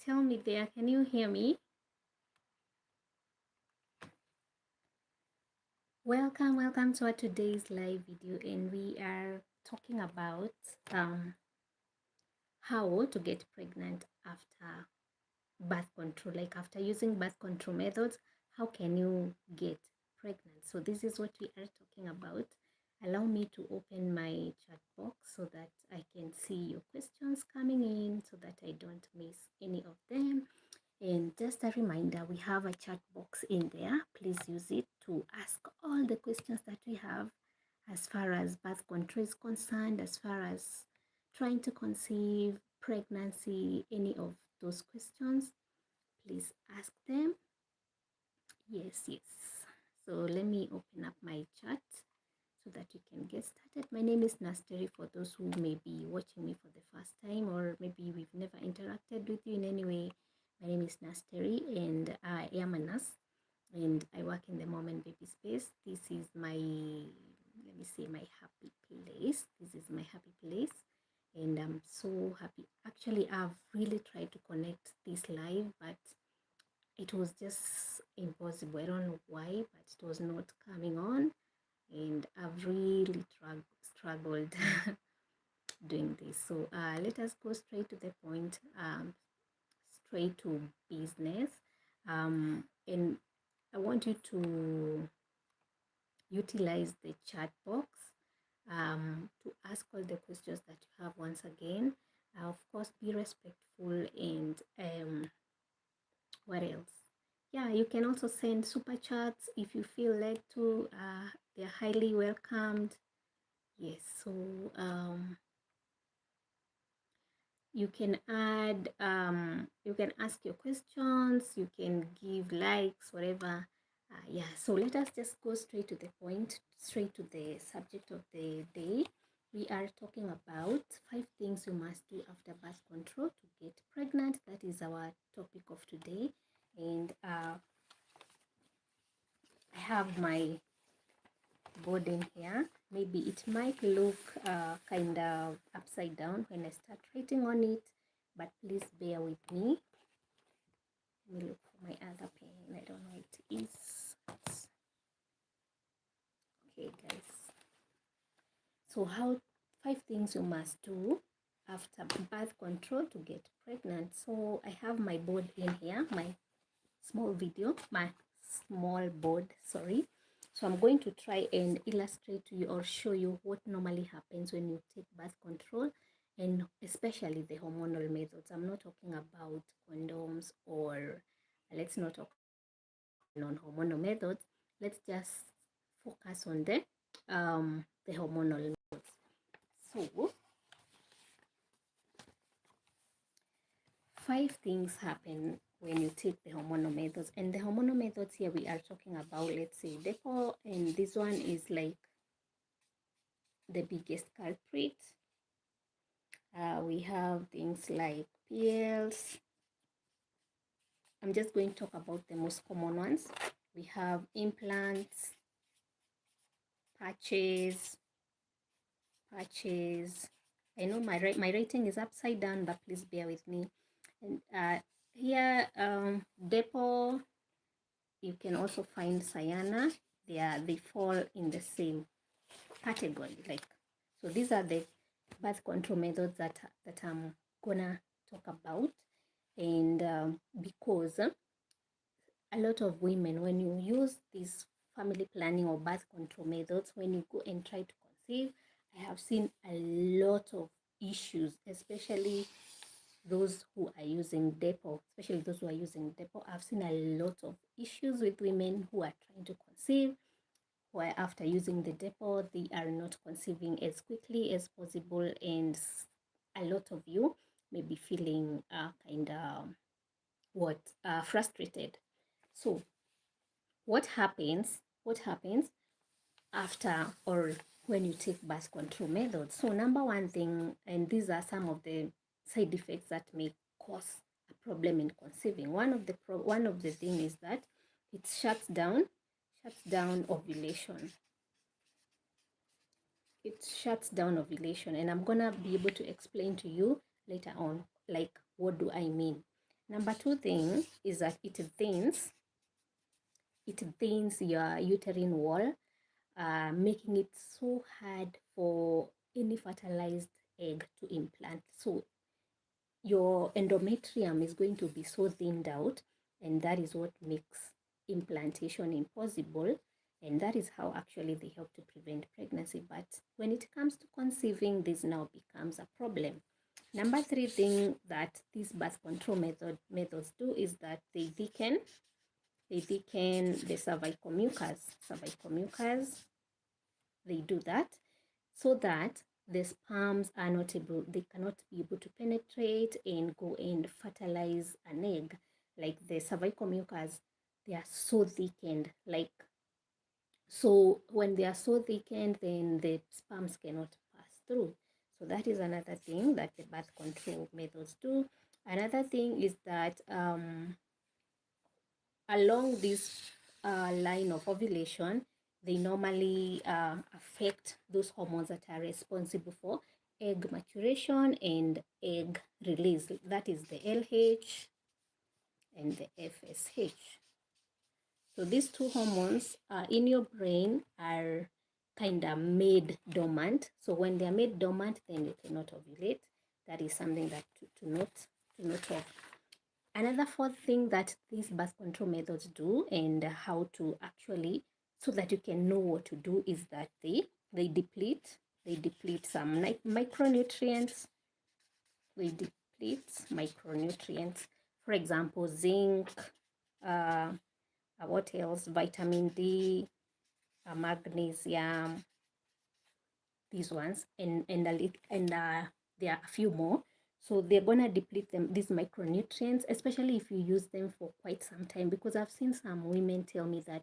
Tell me there, can you hear me? Welcome to our today's live video, and we are talking about how to get pregnant after birth control, like after using birth control methods, how can you get pregnant? So this is what we are talking about. Allow me to open my chat box so that I can see your questions coming in so that I don't miss any of them. And just a reminder, we have a chat box in there. Please use it to ask all the questions that we have as far as birth control is concerned, as far as trying to conceive, pregnancy, any of those questions. Please ask them. Yes. So let me open up my chat so that you can get started. My name is Nasteri for those who may be watching me for the first time, or maybe we've never interacted with you in any way. My name is Nasteri and I am a nurse and I work in the mom and baby space. This is my, let me say, my happy place. This is my happy place and I'm so happy. Actually, I've really tried to connect this live, but it was just impossible. I don't know why, but it was not coming on, and I've really struggled doing this. So let us go straight to the point, straight to business. And I want you to utilize the chat box to ask all the questions that you have once again. Of course, be respectful and what else? Yeah, you can also send super chats if you feel led to. They're highly welcomed. Yes, so you can add, you can ask your questions, you can give likes, whatever. Yeah, so let us just go straight to the point, straight to the subject of the day. We are talking about 5 things you must do after birth control to get pregnant. That is our topic of today. And I have my board in here. Maybe it might look kind of upside down when I start writing on it, but please bear with me. Let me look for my other pen. I don't know what it is. Okay, guys. So 5 things you must do after birth control to get pregnant. So I have my board in here, my small board, sorry. So I'm going to try and illustrate to you or show you what normally happens when you take birth control, and especially the hormonal methods. I'm not talking about condoms, or let's not talk non-hormonal methods. Let's just focus on the hormonal methods. So 5 things happen when you take the hormonal methods, and the hormonal methods here we are talking about, let's say depo, and this one is like the biggest culprit. We have things like pills. I'm just going to talk about the most common ones. We have implants, patches. I know my writing is upside down, but please bear with me. And here, depo, you can also find cyana. They fall in the same category. Like, so these are the birth control methods that I'm gonna talk about. And because a lot of women, when you use these family planning or birth control methods, when you go and try to conceive, I have seen a lot of issues, especially those who are using depo, I've seen a lot of issues with women who are trying to conceive, where after using the depo, they are not conceiving as quickly as possible, and a lot of you may be feeling kind of frustrated. So what happens after or when you take birth control methods? So number one thing, and these are some of the side effects that may cause a problem in conceiving. One of the thing is that it shuts down ovulation. It shuts down ovulation, and I'm gonna be able to explain to you later on, like, what do I mean. Number two thing is that it thins your uterine wall, making it so hard for any fertilized egg to implant. So your endometrium is going to be so thinned out, and that is what makes implantation impossible. And that is how actually they help to prevent pregnancy. But when it comes to conceiving, this now becomes a problem. Number three thing that these birth control methods do is that they thicken the cervical mucus. Cervical mucus, they do that so that the sperms are not able, they cannot be able to penetrate and go and fertilize an egg. Like the cervical mucus, they are so thickened. Like, so when they are so thickened, then the sperms cannot pass through. So that is another thing that the birth control methods do. Another thing is that along this line of ovulation, they normally affect those hormones that are responsible for egg maturation and egg release. That is the LH and the FSH. So these two hormones in your brain are kind of made dormant. So when they are made dormant, then you cannot ovulate. That is something that to note of. Another fourth thing that these birth control methods do, and how to actually, so that you can know what to do, is that they deplete some micronutrients. They deplete micronutrients. For example, zinc, what else? Vitamin D, magnesium, these ones, and there are a few more. So they're gonna deplete them, these micronutrients, especially if you use them for quite some time, because I've seen some women tell me that,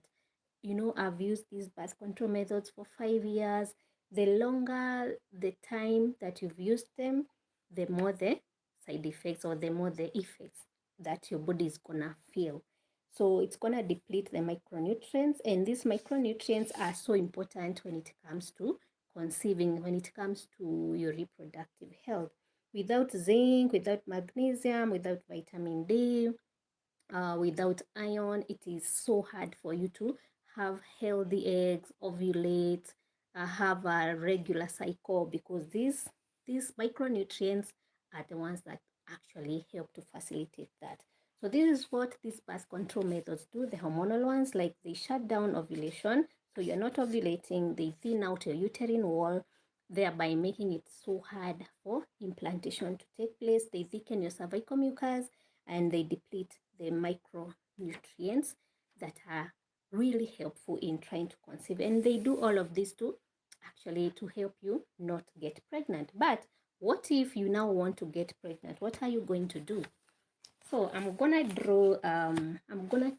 I've used these birth control methods for 5 years. The longer the time that you've used them, the more the side effects, or the more the effects that your body is gonna feel. So it's gonna deplete the micronutrients, and these micronutrients are so important when it comes to conceiving, when it comes to your reproductive health. Without zinc, without magnesium, without vitamin D, without iron, it is so hard for you to have healthy eggs, ovulate, have a regular cycle, because these micronutrients are the ones that actually help to facilitate that. So this is what these birth control methods do. The hormonal ones, like they shut down ovulation, so you're not ovulating. They thin out your uterine wall, thereby making it so hard for implantation to take place. They thicken your cervical mucus, and they deplete the micronutrients that are really helpful in trying to conceive. And they do all of this to actually to help you not get pregnant. But what if you now want to get pregnant? What are you going to do? So I'm gonna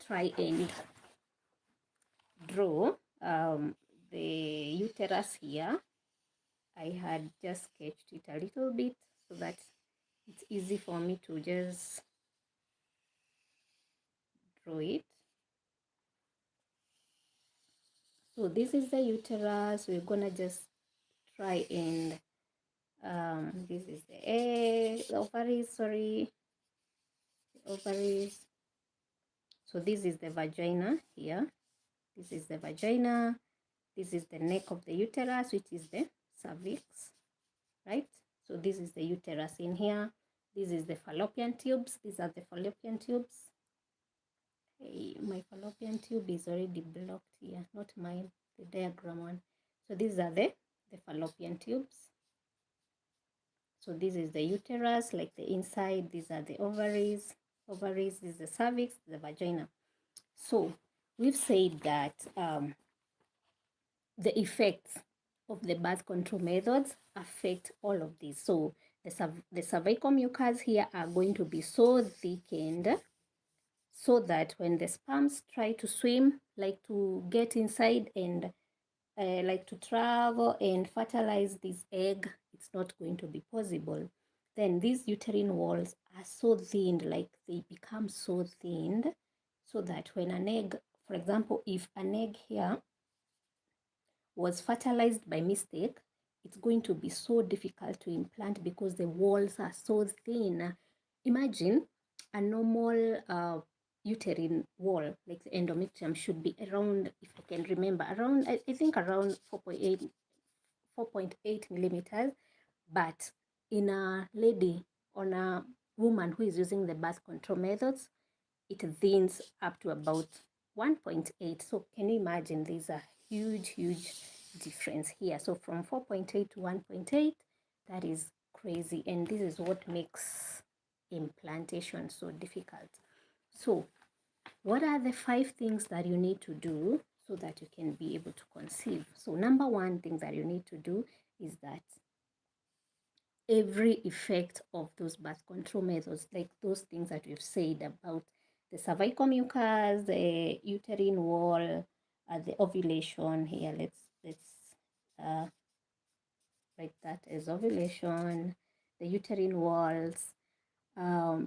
try and draw the uterus here. I had just sketched it a little bit so that it's easy for me to just draw it. So this is the uterus. We're gonna just try and this is the egg, the ovaries, sorry, the ovaries. So this is the vagina here. This is the vagina. This is the neck of the uterus, which is the cervix, right? So this is the uterus in here. This is the fallopian tubes. These are the fallopian tubes. Hey, my fallopian tube is already blocked here, not mine, the diagram one. So these are the fallopian tubes. So this is the uterus, like the inside. These are the ovaries. Ovaries is the cervix, the vagina. So we've said that the effects of the birth control methods affect all of these. So the cervical mucus here are going to be so thickened, so that when the sperms try to swim, like to get inside and like to travel and fertilize this egg, it's not going to be possible. Then these uterine walls are so thinned, like they become so thinned, so that when an egg, for example, if an egg here was fertilized by mistake, it's going to be so difficult to implant because the walls are so thin. Imagine a normal uterine wall, like the endometrium, should be around, if I can remember, around, I think around 4.8 millimeters. But in a lady, on a woman who is using the birth control methods, it thins up to about 1.8. So can you imagine, there's a huge difference here. So from 4.8 to 1.8, that is crazy. And this is what makes implantation so difficult. So what are the 5 things that you need to do so that you can be able to conceive? So number one thing that you need to do is that every effect of those birth control methods, like those things that we've said about the cervical mucus, the uterine wall, the ovulation here, let's uh, write that as ovulation, the uterine walls,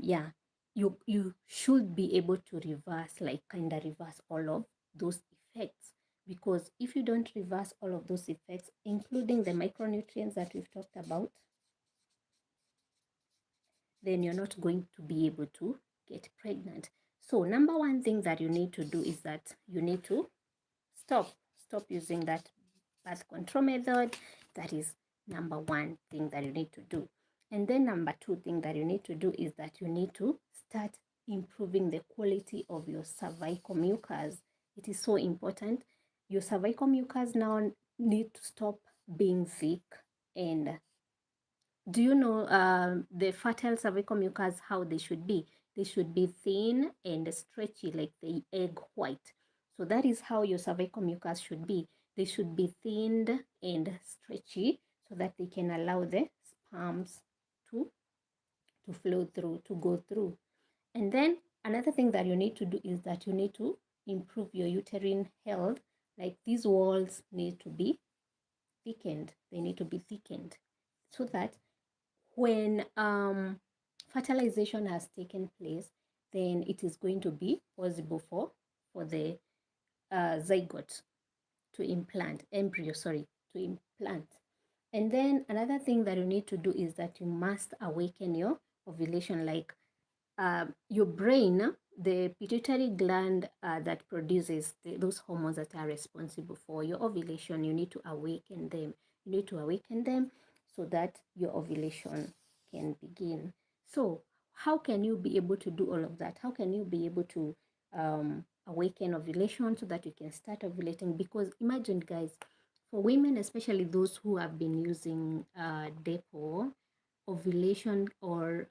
yeah, you should be able to reverse, like kind of reverse all of those effects, because if you don't reverse all of those effects, including the micronutrients that we've talked about, then you're not going to be able to get pregnant. So number one thing that you need to do is that you need to stop using that birth control method. That is number one thing that you need to do. And then number two thing that you need to do is that you need to start improving the quality of your cervical mucus. It is so important. Your cervical mucus now need to stop being thick. And do you know the fertile cervical mucus, how they should be? They should be thin and stretchy like the egg white. So that is how your cervical mucus should be. They should be thinned and stretchy so that they can allow the sperms to flow through, to go through. And then another thing that you need to do is that you need to improve your uterine health. Like these walls need to be thickened. They need to be thickened so that when fertilization has taken place, then it is going to be possible for the zygote to implant, embryo, sorry, to implant. And then another thing that you need to do is that you must awaken your ovulation, like your brain, the pituitary gland that produces those hormones that are responsible for your ovulation, you need to awaken them. You need to awaken them so that your ovulation can begin. So how can you be able to do all of that? How can you be able to awaken ovulation so that you can start ovulating? Because imagine, guys, for women, especially those who have been using Depo, ovulation or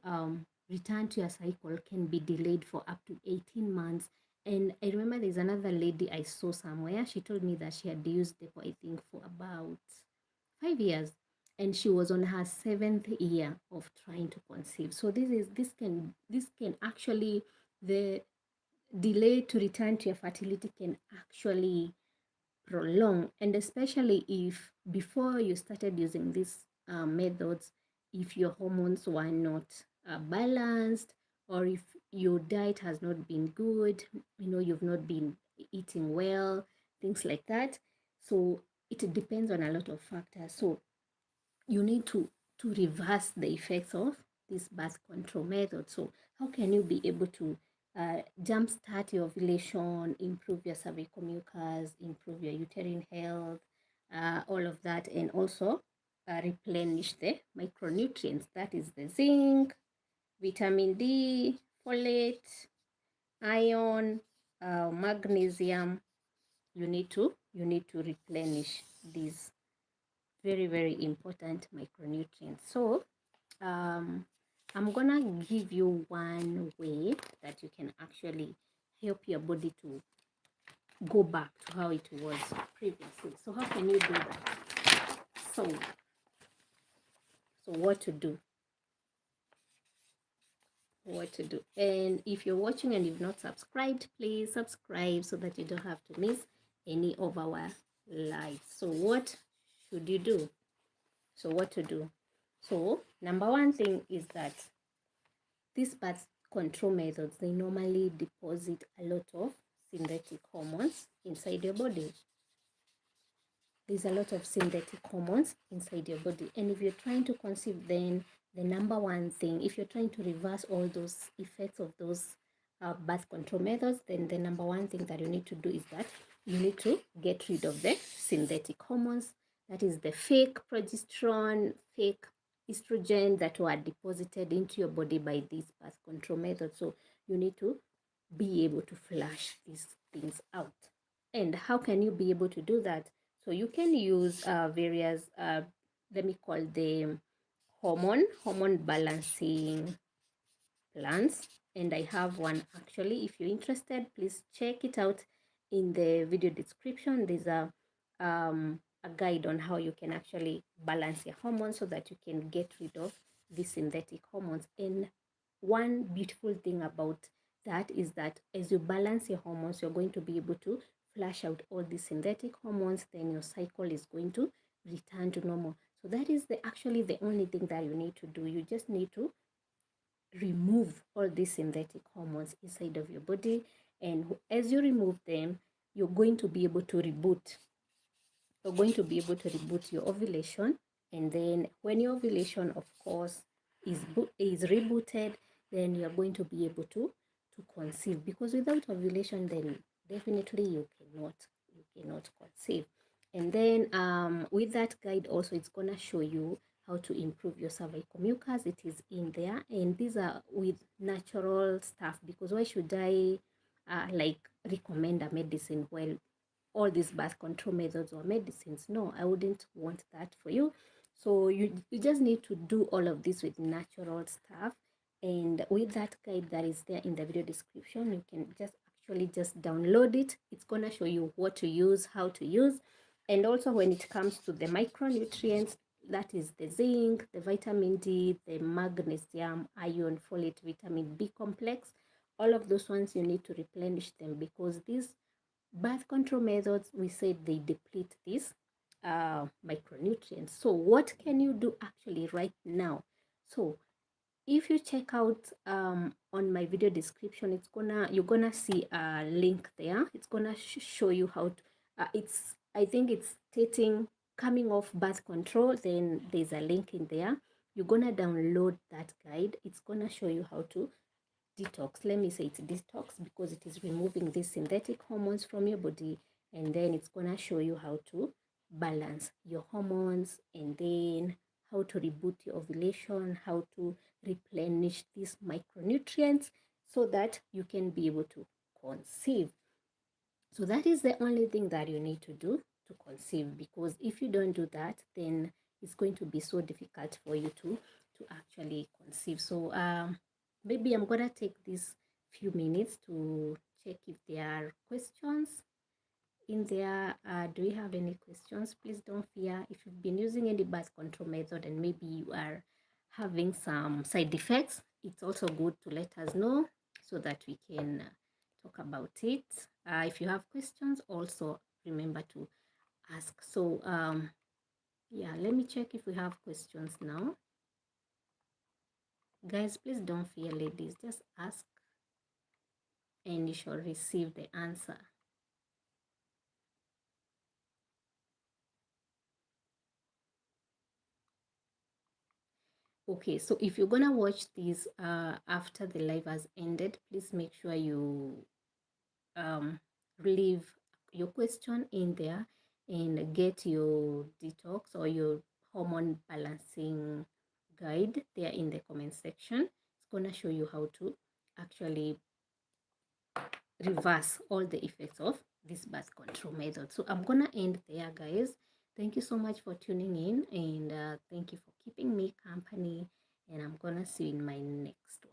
return to your cycle can be delayed for up to 18 months. And I remember there's another lady I saw somewhere. She told me that she had used Depo, I think, for about 5 years. And she was on her 7th year of trying to conceive. So this can actually, the delay to return to your fertility can actually prolong, and especially if before you started using these methods, if your hormones were not balanced, or if your diet has not been good, you've not been eating well, things like that. So it depends on a lot of factors. So you need to reverse the effects of this birth control method. So how can you be able to jumpstart your ovulation, improve your cervical mucus, improve your uterine health, all of that, and also replenish the micronutrients, that is the zinc, vitamin D, folate, iron, magnesium. You need to replenish these very important micronutrients. So I'm gonna give you one way that you can actually help your body to go back to how it was previously. So how can you do that? So what to do? And if you're watching and you've not subscribed, please subscribe so that you don't have to miss any of our lives. So what should you do? So what to do? So number one thing is that these birth control methods, they normally deposit a lot of synthetic hormones inside your body. There's a lot of synthetic hormones inside your body. And if you're trying to conceive, then the number one thing, if you're trying to reverse all those effects of those birth control methods, then the number one thing that you need to do is that you need to get rid of the synthetic hormones, that is the fake progesterone, fake estrogen that were deposited into your body by these birth control methods. So you need to be able to flush these things out. And how can you be able to do that? So you can use various, let me call them hormone balancing plans, and I have one actually. If you're interested, please check it out in the video description. There's a guide on how you can actually balance your hormones so that you can get rid of the synthetic hormones. And one beautiful thing about that is that as you balance your hormones, you're going to be able to flush out all the synthetic hormones, then your cycle is going to return to normal. So that is actually the only thing that you need to do. You just need to remove all these synthetic hormones inside of your body, and as you remove them, you're going to be able to reboot. You're going to be able to reboot your ovulation, and then when your ovulation, of course, is rebooted, then you're going to be able to conceive, because without ovulation, then definitely you cannot conceive. And then with that guide also, it's gonna show you how to improve your cervical mucus. It is in there, and these are with natural stuff, because why should I like recommend a medicine while all these birth control methods or medicines? No, I wouldn't want that for you. So you just need to do all of this with natural stuff. And with that guide that is there in the video description, you can just download it. It's gonna show you what to use, how to use. And also when it comes to the micronutrients, that is the zinc, the vitamin D, the magnesium, iron, folate, vitamin B complex, all of those ones you need to replenish them, because these birth control methods, we said they deplete these micronutrients. So what can you do actually right now? So if you check out on my video description, you're gonna see a link there. It's gonna show you how to, I think it's stating coming off birth control, then there's a link in there. You're gonna download that guide. It's gonna show you how to detox. Let me say it's detox, because it is removing these synthetic hormones from your body, and then it's gonna show you how to balance your hormones, and then how to reboot your ovulation, how to replenish these micronutrients so that you can be able to conceive. So that is the only thing that you need to do to conceive, because if you don't do that, then it's going to be so difficult for you to actually conceive. So maybe I'm gonna take these few minutes to check if there are questions in there. Do we have any questions? Please don't fear. If you've been using any birth control method and maybe you are having some side effects, it's also good to let us know so that we can talk about it. If you have questions, also remember to ask. So yeah, let me check if we have questions now. Guys, please don't fear, ladies. Just ask and you shall receive the answer. Okay, so if you're gonna watch this after the live has ended, please make sure you leave your question in there and get your detox or your hormone balancing guide there in the comment section. It's gonna show you how to actually reverse all the effects of this birth control method. So I'm gonna end there, guys. Thank you so much for tuning in, and thank you for keeping me company, and I'm gonna see you in my next